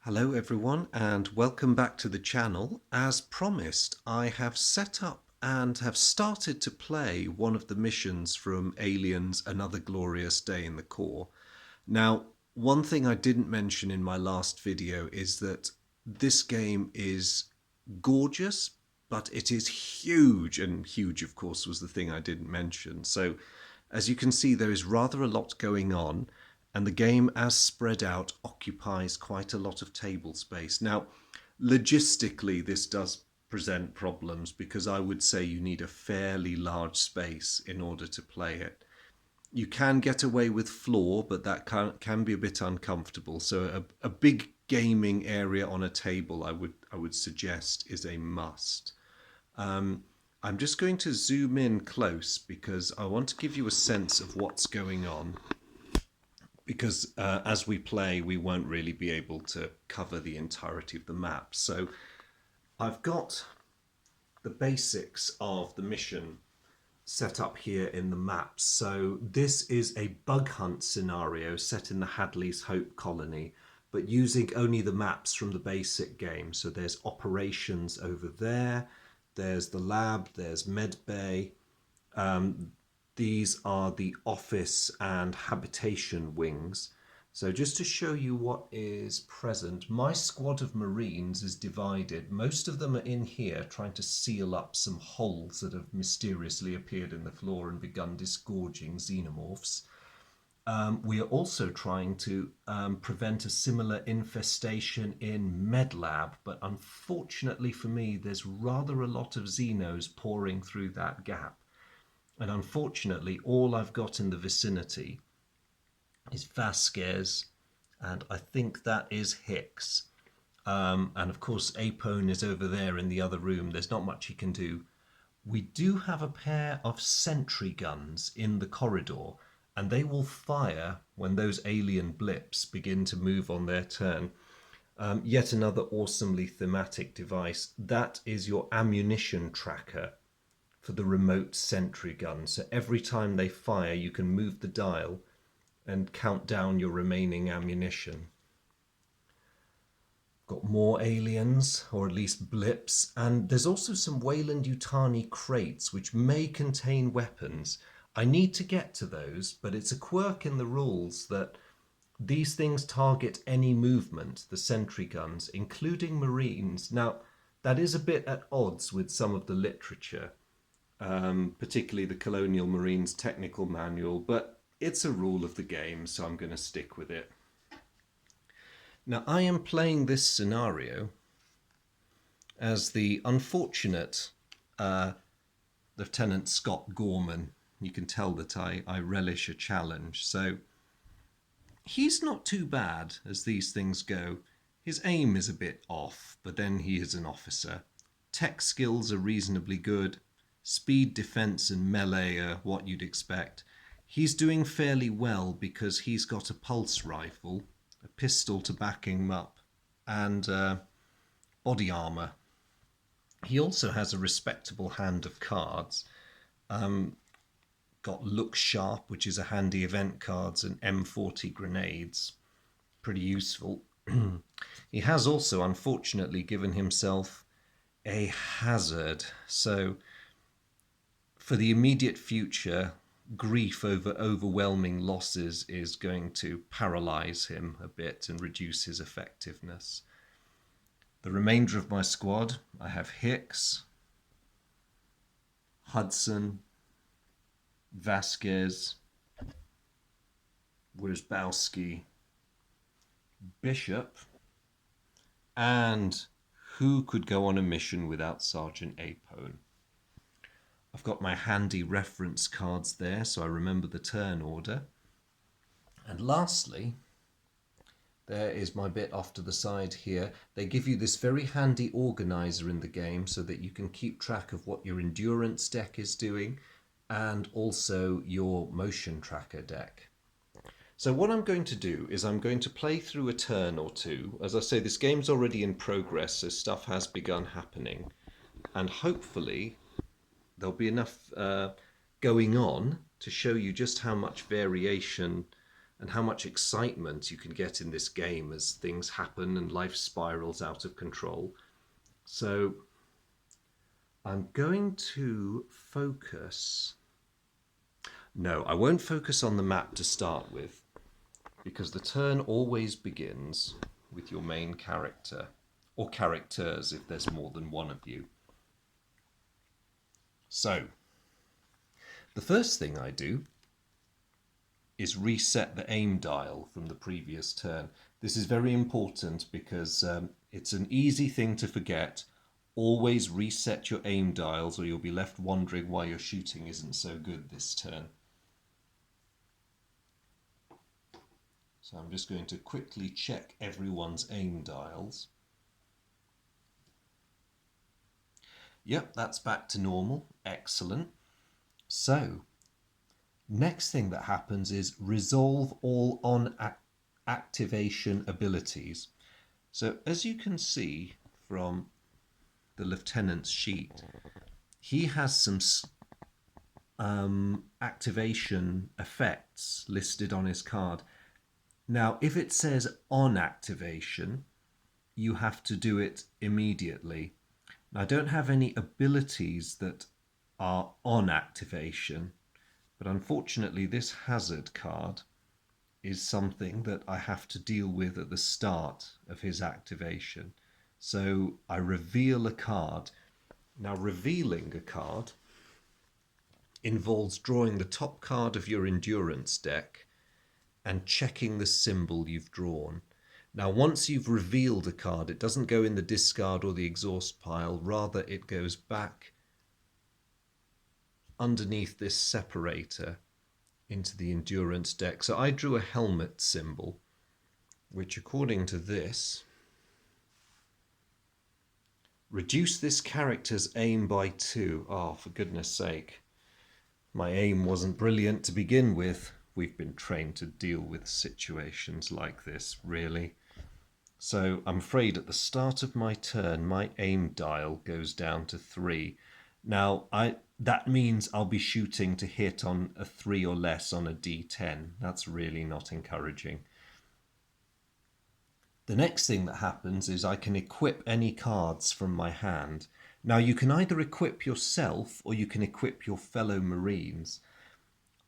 Hello everyone and welcome back to the channel. As promised, I have set up and have started to play one of the missions from Aliens Another Glorious Day in the Core. Now, one thing I didn't mention in my last video is that this game is gorgeous, but it is huge, and huge of course was the thing I didn't mention. So as you can see, there is rather a lot going on, and the game, as spread out, occupies quite a lot of table space. Now, logistically, this does present problems because I would say you need a fairly large space in order to play it. You can get away with floor, but that can be a bit uncomfortable. So a big gaming area on a table, I would suggest, is a must. I'm just going to zoom in close because I want to give you a sense of what's going on, because as we play, we won't really be able to cover the entirety of the map. So I've got the basics of the mission set up here in the maps. So this is a bug hunt scenario set in the Hadley's Hope colony, but using only the maps from the basic game. So there's operations over there, there's the lab, there's medbay. These are the office and habitation wings. So just to show you what is present, my squad of Marines is divided. Most of them are in here trying to seal up some holes that have mysteriously appeared in the floor and begun disgorging xenomorphs. We are also trying to prevent a similar infestation in MedLab, but unfortunately for me, there's rather a lot of Xenos pouring through that gap. And unfortunately, all I've got in the vicinity is Vasquez, and I think that is Hicks. And of course, Apone is over there in the other room. There's not much he can do. We do have a pair of sentry guns in the corridor, and they will fire when those alien blips begin to move on their turn. Yet another awesomely thematic device. That is your ammunition tracker for the remote sentry gun. So every time they fire, you can move the dial and count down your remaining ammunition. Got more aliens, or at least blips, and there's also some Weyland-Yutani crates which may contain weapons. I need to get to those, but it's a quirk in the rules that these things target any movement, the sentry guns, including Marines. Now, that is a bit at odds with some of the literature, particularly the Colonial Marines Technical Manual, but it's a rule of the game, so I'm going to stick with it. Now, I am playing this scenario as the unfortunate Lieutenant Scott Gorman. You can tell that I relish a challenge. So he's not too bad as these things go. His aim is a bit off, but then he is an officer. Tech skills are reasonably good. Speed, defense, and melee are what you'd expect. He's doing fairly well because he's got a pulse rifle, a pistol to back him up, and body armor. He also has a respectable hand of cards. Got Look Sharp, which is a handy event cards, and M40 grenades. Pretty useful. He has also, unfortunately, given himself a hazard. So for the immediate future, grief over overwhelming losses is going to paralyze him a bit and reduce his effectiveness. The remainder of my squad, I have Hicks, Hudson, Vasquez, Wierzbowski, Bishop, and who could go on a mission without Sergeant Apone? I've got my handy reference cards there, so I remember the turn order. And lastly, there is my bit off to the side here. They give you this very handy organizer in the game so that you can keep track of what your endurance deck is doing and also your motion tracker deck. So what I'm going to do is I'm going to play through a turn or two. As I say, this game's already in progress, so stuff has begun happening. And hopefully there'll be enough going on to show you just how much variation and how much excitement you can get in this game as things happen and life spirals out of control. So I'm going to focus. No, I won't focus on the map to start with, because the turn always begins with your main character, or characters if there's more than one of you. So, the first thing I do is reset the aim dial from the previous turn. This is very important because it's an easy thing to forget. Always reset your aim dials or you'll be left wondering why your shooting isn't so good this turn. So I'm just going to quickly check everyone's aim dials. Yep, that's back to normal. Excellent. So, next thing that happens is resolve all on activation abilities. So as you can see from the lieutenant's sheet, he has some activation effects listed on his card. Now, if it says on activation, you have to do it immediately. Now, I don't have any abilities that are on activation, but unfortunately this hazard card is something that I have to deal with at the start of his activation. So I reveal a card. Now, revealing a card involves drawing the top card of your endurance deck and checking the symbol you've drawn. Now, once you've revealed a card, it doesn't go in the discard or the exhaust pile. Rather, it goes back underneath this separator into the endurance deck. So I drew a helmet symbol, which according to this, reduce this character's aim by 2. Oh, for goodness sake. My aim wasn't brilliant to begin with. We've been trained to deal with situations like this, really. So I'm afraid at the start of my turn, my aim dial goes down to 3. Now, that means I'll be shooting to hit on a 3 or less on a D10. That's really not encouraging. The next thing that happens is I can equip any cards from my hand. Now, you can either equip yourself or you can equip your fellow Marines.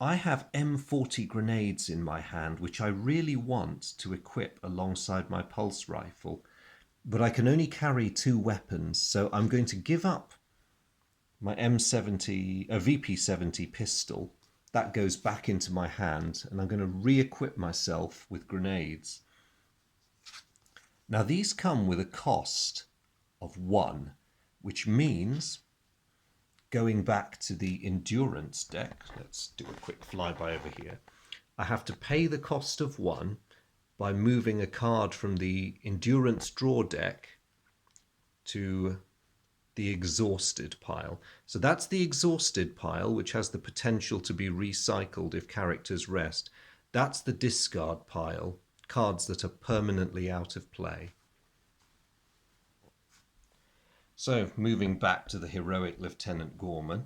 I have M40 grenades in my hand, which I really want to equip alongside my pulse rifle, but I can only carry 2 weapons, so I'm going to give up my VP70 pistol. That goes back into my hand, and I'm going to re-equip myself with grenades. Now, these come with a cost of 1, which means, going back to the endurance deck, let's do a quick flyby over here. I have to pay the cost of 1 by moving a card from the endurance draw deck to the exhausted pile. So that's the exhausted pile, which has the potential to be recycled if characters rest. That's the discard pile, cards that are permanently out of play. So, moving back to the heroic Lieutenant Gorman,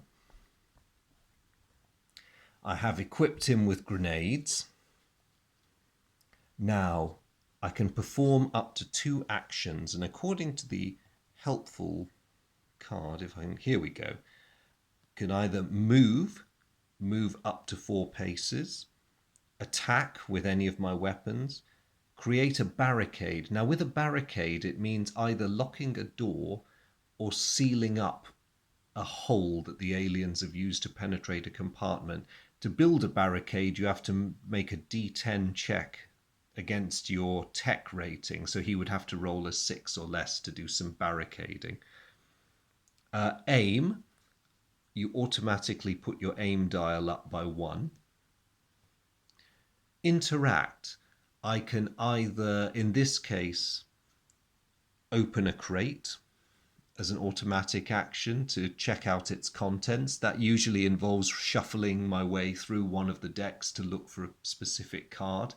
I have equipped him with grenades. Now, I can perform up to 2 actions, and according to the helpful card, here we go, can either move up to 4 paces, attack with any of my weapons, create a barricade. Now, with a barricade, it means either locking a door or sealing up a hole that the aliens have used to penetrate a compartment. To build a barricade, you have to make a D10 check against your tech rating, so he would have to roll a 6 or less to do some barricading. Aim, you automatically put your aim dial up by 1. Interact, I can either, in this case, open a crate as an automatic action to check out its contents. That usually involves shuffling my way through one of the decks to look for a specific card,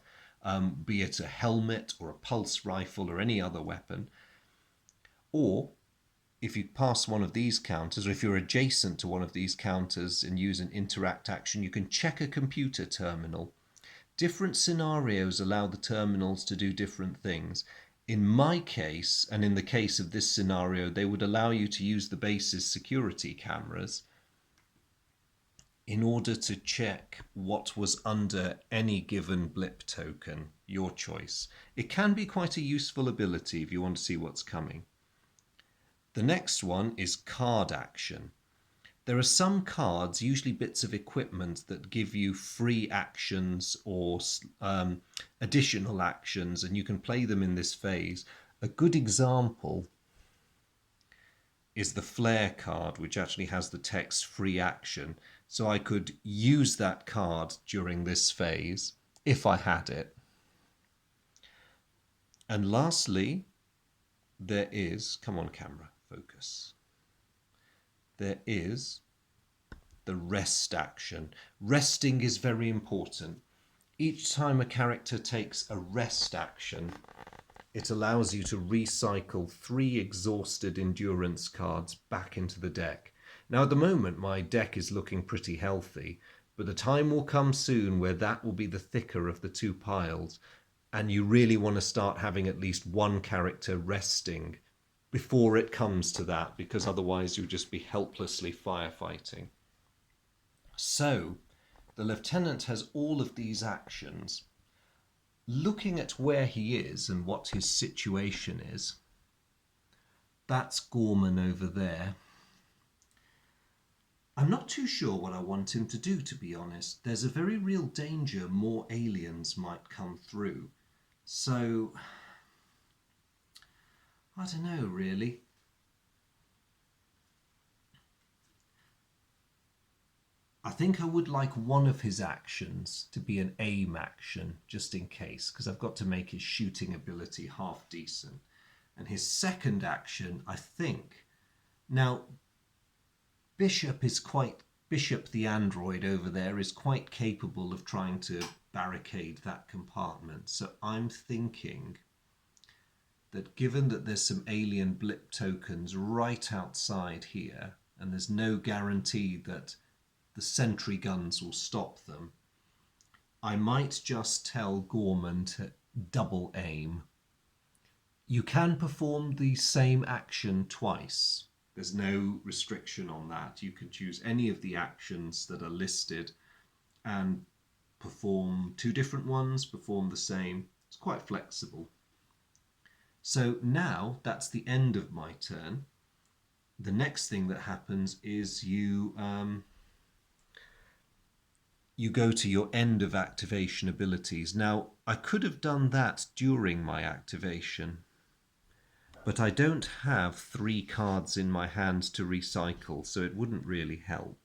be it a helmet or a pulse rifle or any other weapon. Or if you pass one of these counters, or if you're adjacent to one of these counters and use an interact action, you can check a computer terminal. Different scenarios allow the terminals to do different things. In my case, and in the case of this scenario, they would allow you to use the base's security cameras in order to check what was under any given blip token, your choice. It can be quite a useful ability if you want to see what's coming. The next one is card action. There are some cards, usually bits of equipment, that give you free actions or additional actions, and you can play them in this phase. A good example is the flare card, which actually has the text free action. So I could use that card during this phase if I had it. And lastly, there is, come on camera, focus. There is the rest action. Resting is very important. Each time a character takes a rest action, it allows you to recycle 3 exhausted endurance cards back into the deck. Now at the moment my deck is looking pretty healthy, but the time will come soon where that will be the thicker of the 2 piles, and you really want to start having at least one character resting before it comes to that, because otherwise you'll just be helplessly firefighting. So the lieutenant has all of these actions. Looking at where he is and what his situation is, that's Gorman over there. I'm not too sure what I want him to do, to be honest. There's a very real danger more aliens might come through. So, I don't know, really. I think I would like one of his actions to be an aim action, just in case, because I've got to make his shooting ability half decent. And his second action, I think... Now, Bishop the android over there is quite capable of trying to barricade that compartment. So I'm thinking that given that there's some alien blip tokens right outside here, and there's no guarantee that the sentry guns will stop them, I might just tell Gorman to double aim. You can perform the same action twice. There's no restriction on that. You can choose any of the actions that are listed and perform 2 different ones, perform the same. It's quite flexible. So now that's the end of my turn. The next thing that happens is you go to your end of activation abilities. Now, I could have done that during my activation, but I don't have 3 cards in my hand to recycle, so it wouldn't really help.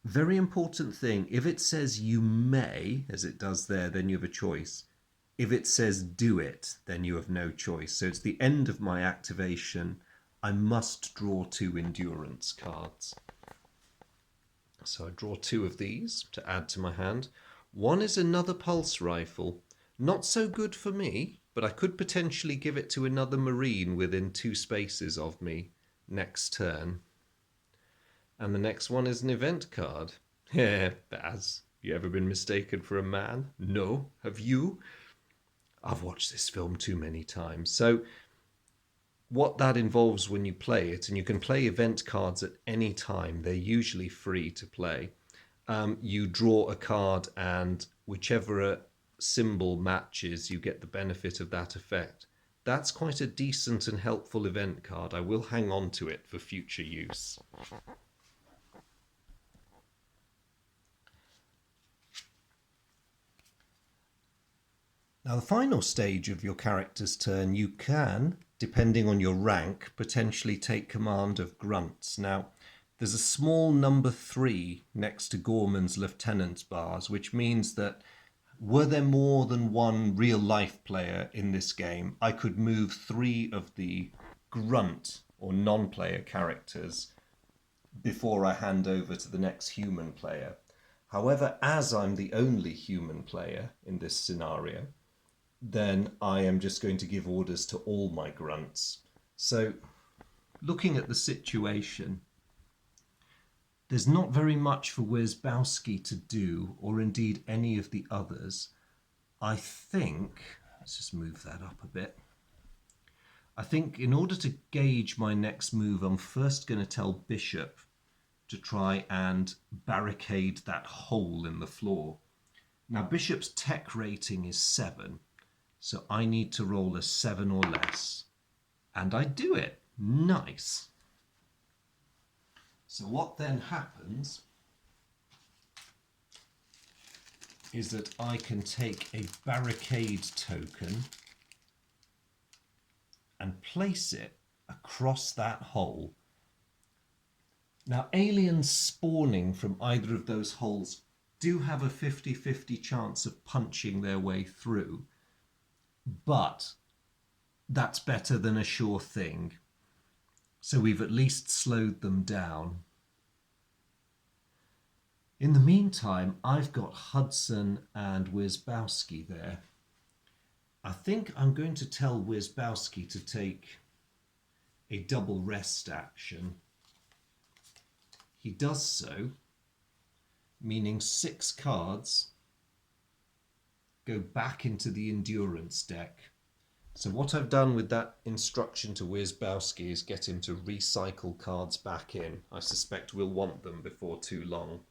Very important thing, if it says you may, as it does there, then you have a choice. If it says do it, then you have no choice. So it's the end of my activation. I must draw 2 endurance cards. So I draw 2 of these to add to my hand. One is another pulse rifle. Not so good for me, but I could potentially give it to another Marine within 2 spaces of me next turn. And the next one is an event card. Yeah, Baz, you ever been mistaken for a man? No, have you? I've watched this film too many times. So what that involves when you play it, and you can play event cards at any time, they're usually free to play. You draw a card, and whichever symbol matches, you get the benefit of that effect. That's quite a decent and helpful event card. I will hang on to it for future use. Now, the final stage of your character's turn, you can, depending on your rank, potentially take command of grunts. Now, there's a small number 3 next to Gorman's lieutenant's bars, which means that were there more than one real-life player in this game, I could move 3 of the grunt or non-player characters before I hand over to the next human player. However, as I'm the only human player in this scenario, then I am just going to give orders to all my grunts. So, looking at the situation, There's not very much for Wierzbowski to do, or indeed any of the others. I think, let's just move that up a bit. I think in order to gauge my next move, I'm first going to tell Bishop to try and barricade that hole in the floor. Now, Bishop's tech rating is 7, so I need to roll a 7 or less. And I do it. Nice. So what then happens is that I can take a barricade token and place it across that hole. Now, aliens spawning from either of those holes do have a 50-50 chance of punching their way through, but that's better than a sure thing. So we've at least slowed them down. In the meantime, I've got Hudson and Wierzbowski there. I think I'm going to tell Wierzbowski to take a double rest action. He does so, meaning 6 cards go back into the endurance deck. So what I've done with that instruction to Wierzbowski is get him to recycle cards back in. I suspect we'll want them before too long.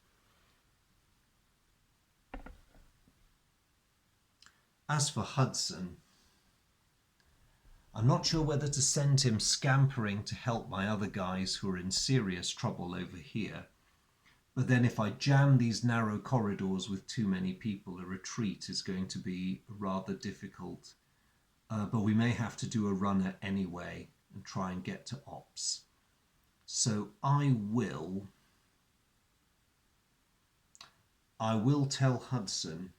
As for Hudson, I'm not sure whether to send him scampering to help my other guys who are in serious trouble over here. But then if I jam these narrow corridors with too many people, a retreat is going to be rather difficult. But we may have to do a runner anyway and try and get to ops. So I will tell Hudson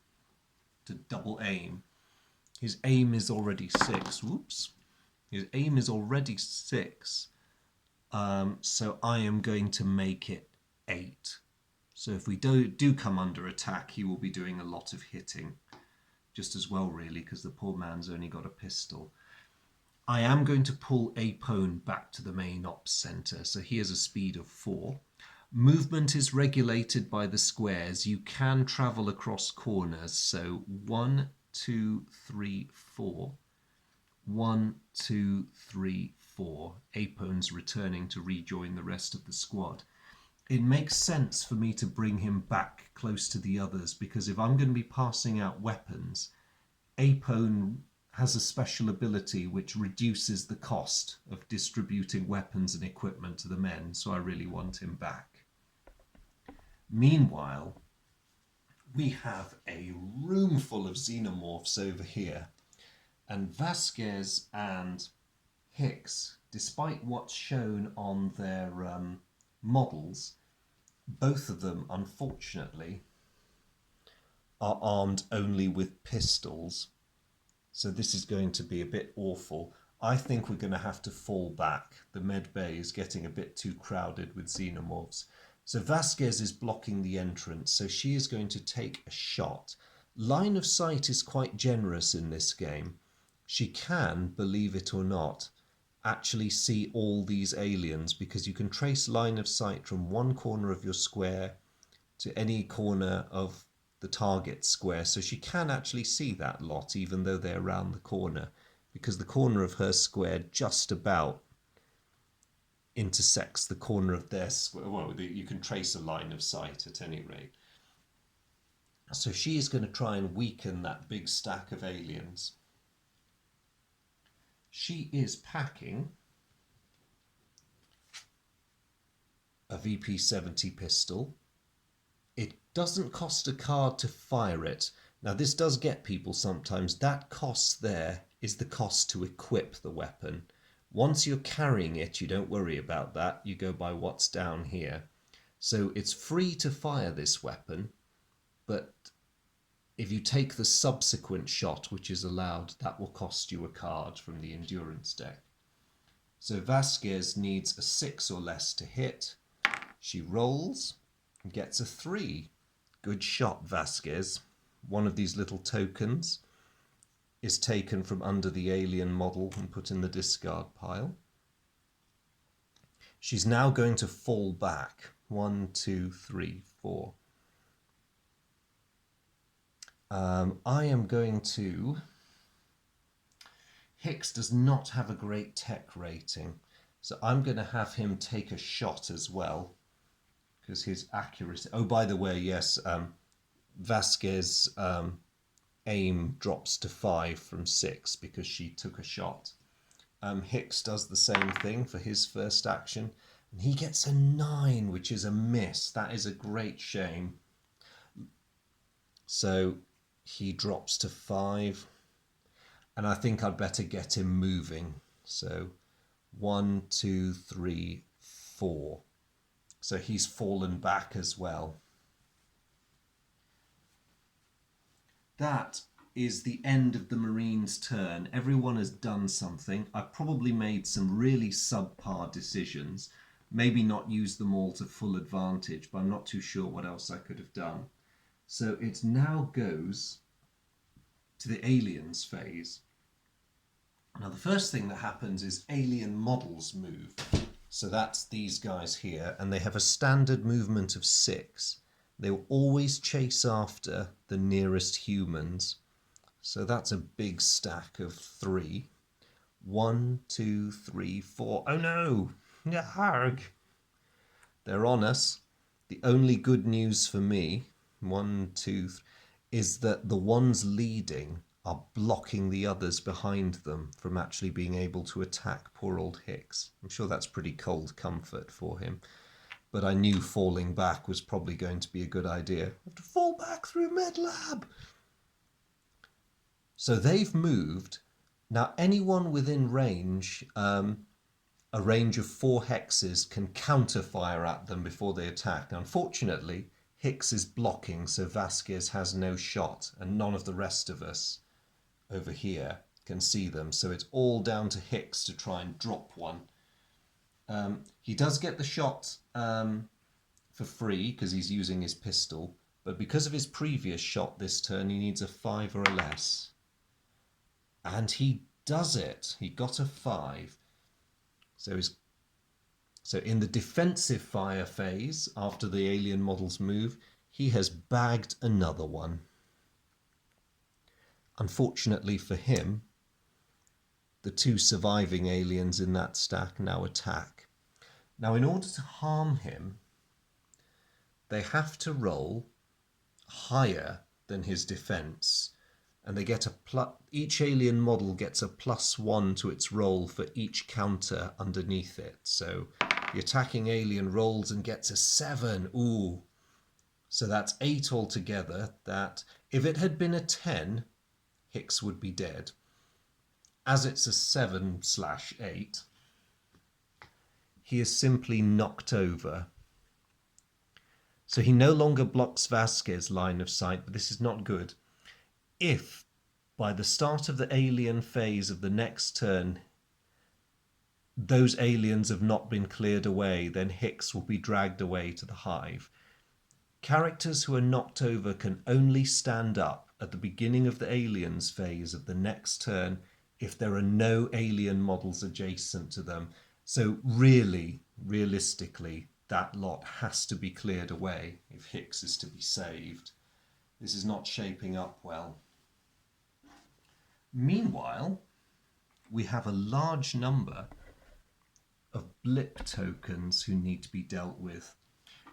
to double aim. His aim is already 6. Whoops. His aim is already 6. So I am going to make it 8. So if we do come under attack, he will be doing a lot of hitting. Just as well, really, because the poor man's only got a pistol. I am going to pull Apone back to the main ops centre. So he has a speed of 4. Movement is regulated by the squares. You can travel across corners. So 1, 2, 3, 4. 1, 2, 3, 4. Apone's returning to rejoin the rest of the squad. It makes sense for me to bring him back close to the others, because if I'm going to be passing out weapons, Apone has a special ability which reduces the cost of distributing weapons and equipment to the men, so I really want him back. Meanwhile, we have a room full of xenomorphs over here, and Vasquez and Hicks, despite what's shown on their models, both of them, unfortunately, are armed only with pistols. So this is going to be a bit awful. I think we're going to have to fall back. The med bay is getting a bit too crowded with xenomorphs. So Vasquez is blocking the entrance, so she is going to take a shot. Line of sight is quite generous in this game. She can, believe it or not, actually see all these aliens, because you can trace line of sight from one corner of your square to any corner of the target square. So she can actually see that lot, even though they're around the corner, because the corner of her square just about intersects the corner of their square. Well, you can trace a line of sight at any rate. So she is going to try and weaken that big stack of aliens. She is packing a VP-70 pistol. It doesn't cost a card to fire it. Now this does get people sometimes. That cost there is the cost to equip the weapon. Once you're carrying it, you don't worry about that. You go by what's down here. So it's free to fire this weapon, but if you take the subsequent shot, which is allowed, that will cost you a card from the endurance deck. So Vasquez needs a 6 or less to hit. She rolls and gets a 3. Good shot, Vasquez. One of these little tokens is taken from under the alien model and put in the discard pile. She's now going to fall back. 1, 2, 3, 4. I am going to... Hicks does not have a great tech rating, so I'm going to have him take a shot as well, because his accuracy... Oh, by the way, yes, Vasquez aim drops to 5 from 6 because she took a shot. Hicks does the same thing for his first action, and he gets a 9, which is a miss. That is a great shame. So he drops to 5, and I think I'd better get him moving. So 1, 2, 3, 4. So he's fallen back as well. That is the end of the Marines' turn. Everyone has done something. I've probably made some really subpar decisions. Maybe not used them all to full advantage, but I'm not too sure what else I could have done. So it now goes to the aliens phase. Now the first thing that happens is alien models move. So that's these guys here, and they have a standard movement of 6. They will always chase after the nearest humans. So that's a big stack of 3. 1, 2, 3, 4. Oh no! Yarg! They're on us. The only good news for me, 1, 2, 3, is that the ones leading are blocking the others behind them from actually being able to attack poor old Hicks. I'm sure that's pretty cold comfort for him. But I knew falling back was probably going to be a good idea. I have to fall back through MedLab. So they've moved. Now anyone within range, a range of 4 hexes, can counterfire at them before they attack. Now, unfortunately, Hicks is blocking, so Vasquez has no shot, and none of the rest of us over here can see them. So it's all down to Hicks to try and drop one. He does get the shot for free because he's using his pistol, but because of his previous shot this turn, he needs a 5 or a less. And he does it. He got a 5. So in the defensive fire phase, after the alien models move, he has bagged another one. Unfortunately for him, the 2 surviving aliens in that stack now attack. Now, in order to harm him, they have to roll higher than his defense, and they get each alien model gets a +1 to its roll for each counter underneath it. So the attacking alien rolls and gets a 7. Ooh. So that's 8 altogether. That if it had been a 10, Hicks would be dead. As it's a 7/8, he is simply knocked over. So he no longer blocks Vasquez's line of sight, but this is not good. If by the start of the alien phase of the next turn, those aliens have not been cleared away, then Hicks will be dragged away to the hive. Characters who are knocked over can only stand up at the beginning of the aliens phase of the next turn if there are no alien models adjacent to them. So really, realistically, that lot has to be cleared away if Hicks is to be saved. This is not shaping up well. Meanwhile, we have a large number of blip tokens who need to be dealt with.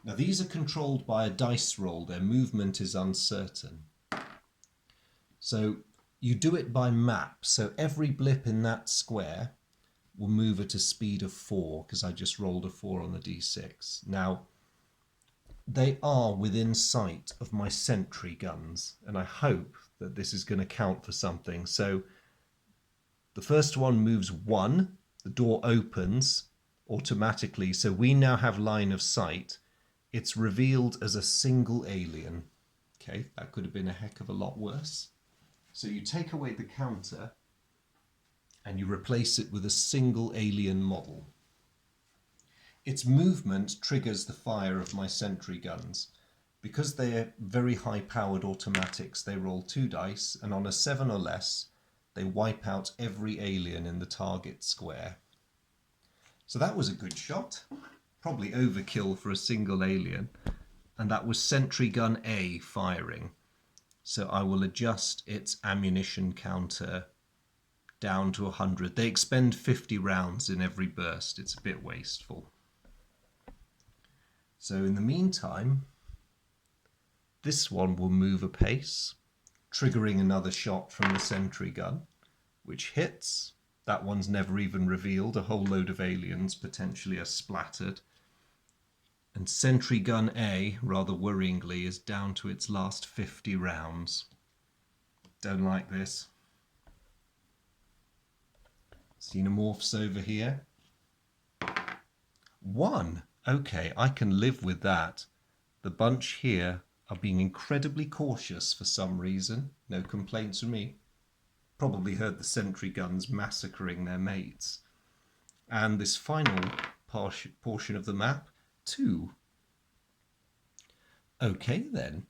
Now these are controlled by a dice roll. Their movement is uncertain. So you do it by map. So every blip in that square will move at a speed of 4 because I just rolled a 4 on the d6. Now they are within sight of my sentry guns, and I hope that this is going to count for something. So the first one moves 1, the door opens automatically, so we now have line of sight. It's revealed as a single alien. Okay, that could have been a heck of a lot worse. So you take away the counter and you replace it with a single alien model. Its movement triggers the fire of my sentry guns. Because they're very high-powered automatics, they roll 2 dice, and on a 7 or less, they wipe out every alien in the target square. So that was a good shot. probably overkill for a single alien. And that was Sentry Gun A firing. So I will adjust its ammunition counter down to 100. They expend 50 rounds in every burst. It's a bit wasteful. So in the meantime, this one will move a pace, triggering another shot from the sentry gun, which hits. That one's never even revealed. A whole load of aliens potentially are splattered. And Sentry Gun A, rather worryingly, is down to its last 50 rounds. Don't like this. Xenomorphs over here. 1. Okay, I can live with that. The bunch here are being incredibly cautious for some reason. No complaints from me. Probably heard the sentry guns massacring their mates. And this final portion of the map, 2. Okay then.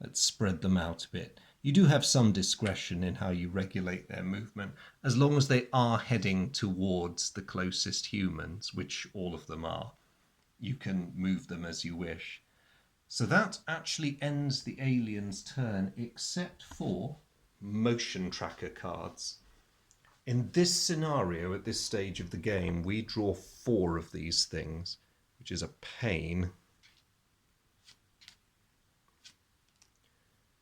Let's spread them out a bit. You do have some discretion in how you regulate their movement, as long as they are heading towards the closest humans, which all of them are. You can move them as you wish. So that actually ends the alien's turn, except for motion tracker cards. In this scenario, at this stage of the game, we draw 4 of these things, which is a pain.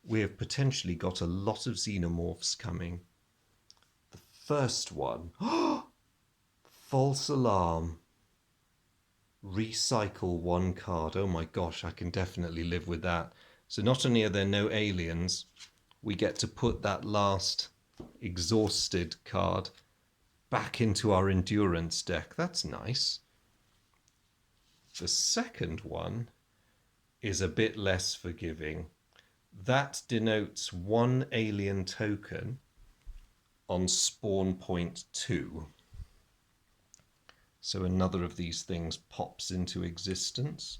We have potentially got a lot of xenomorphs coming. The first one, false alarm. Recycle 1 card. Oh my gosh, I can definitely live with that. So not only are there no aliens, we get to put that last exhausted card back into our endurance deck. That's nice. The second one is a bit less forgiving. That denotes 1 alien token on spawn point 2. So another of these things pops into existence.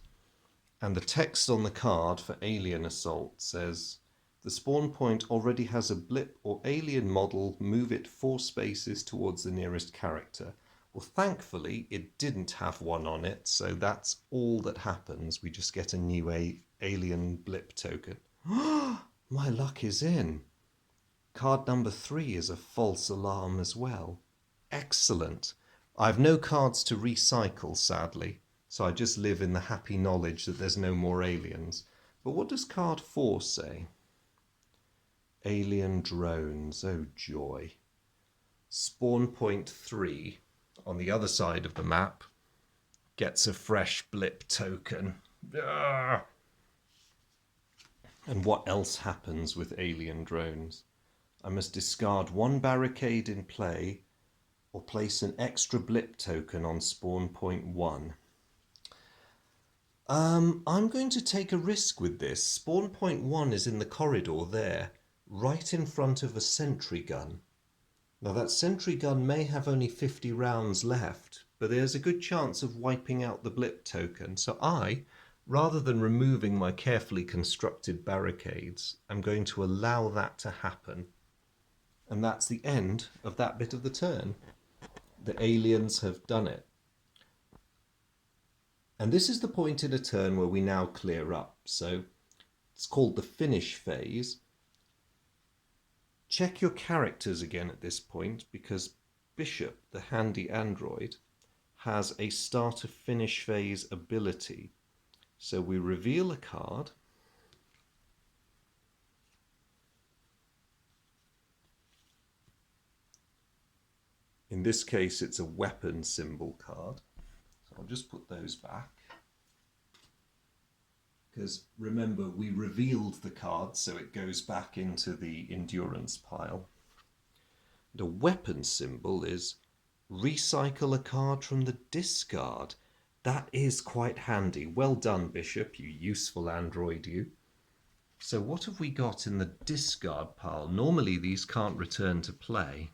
And the text on the card for alien assault says, the spawn point already has a blip or alien model, move it 4 spaces towards the nearest character. Well, thankfully, it didn't have one on it, so that's all that happens. We just get a new alien blip token. My luck is in. Card number 3 is a false alarm as well. Excellent. I have no cards to recycle, sadly, so I just live in the happy knowledge that there's no more aliens. But what does card 4 say? Alien drones, oh joy. Spawn point 3 on the other side of the map gets a fresh blip token. Ah! And what else happens with alien drones? I must discard 1 barricade in play or place an extra blip token on spawn point 1. I'm going to take a risk with this. Spawn point 1 is in the corridor there, right in front of a sentry gun. Now that sentry gun may have only 50 rounds left, but there's a good chance of wiping out the blip token. So I, rather than removing my carefully constructed barricades, I'm going to allow that to happen. And that's the end of that bit of the turn. The aliens have done it. And this is the point in a turn where we now clear up. So it's called the finish phase. Check your characters again at this point, because Bishop, the handy android, has a start of finish phase ability. So we reveal a card. In this case, it's a weapon symbol card. So I'll just put those back. Because remember, we revealed the card, so it goes back into the endurance pile. The weapon symbol is recycle a card from the discard. That is quite handy. Well done, Bishop, you useful android, you. So what have we got in the discard pile? Normally these can't return to play.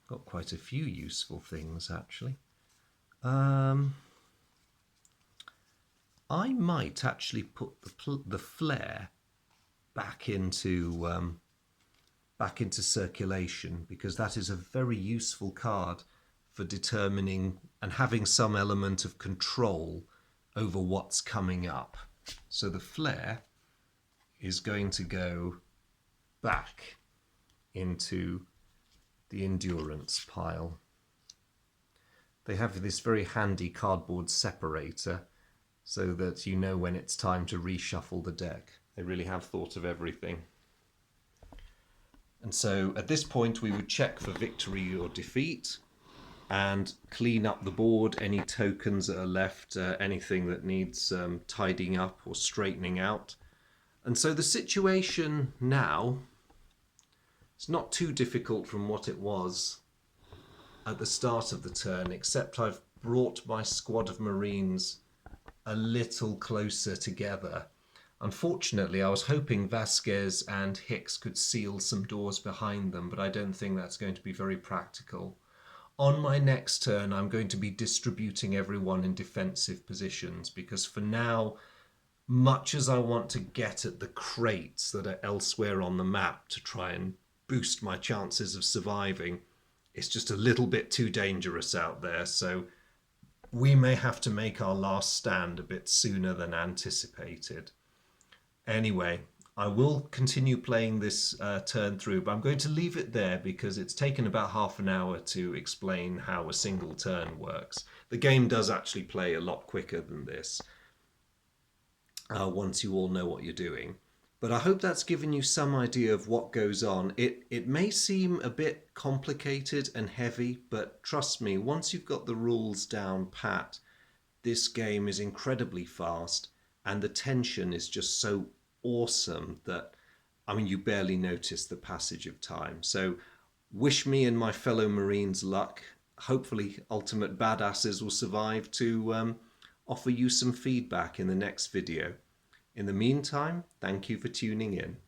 Got quite a few useful things, actually. I might actually put the flare back into circulation, because that is a very useful card for determining and having some element of control over what's coming up. So the flare is going to go back into the endurance pile. They have this very handy cardboard separator so that you know when it's time to reshuffle the deck. They really have thought of everything. And so at this point we would check for victory or defeat and clean up the board, any tokens that are left, anything that needs tidying up or straightening out. And so the situation now is not too difficult from what it was at the start of the turn, except I've brought my squad of Marines a little closer together. Unfortunately, I was hoping Vasquez and Hicks could seal some doors behind them, but I don't think that's going to be very practical. On my next turn, I'm going to be distributing everyone in defensive positions because for now, much as I want to get at the crates that are elsewhere on the map to try and boost my chances of surviving, it's just a little bit too dangerous out there. So we may have to make our last stand a bit sooner than anticipated. Anyway, I will continue playing this turn through, but I'm going to leave it there because it's taken about half an hour to explain how a single turn works. The game does actually play a lot quicker than this once you all know what you're doing. But I hope that's given you some idea of what goes on. It may seem a bit complicated and heavy, but trust me, once you've got the rules down pat, this game is incredibly fast and the tension is just so awesome that, I mean, you barely notice the passage of time. So wish me and my fellow Marines luck. Hopefully Ultimate Badasses will survive to offer you some feedback in the next video. In the meantime, thank you for tuning in.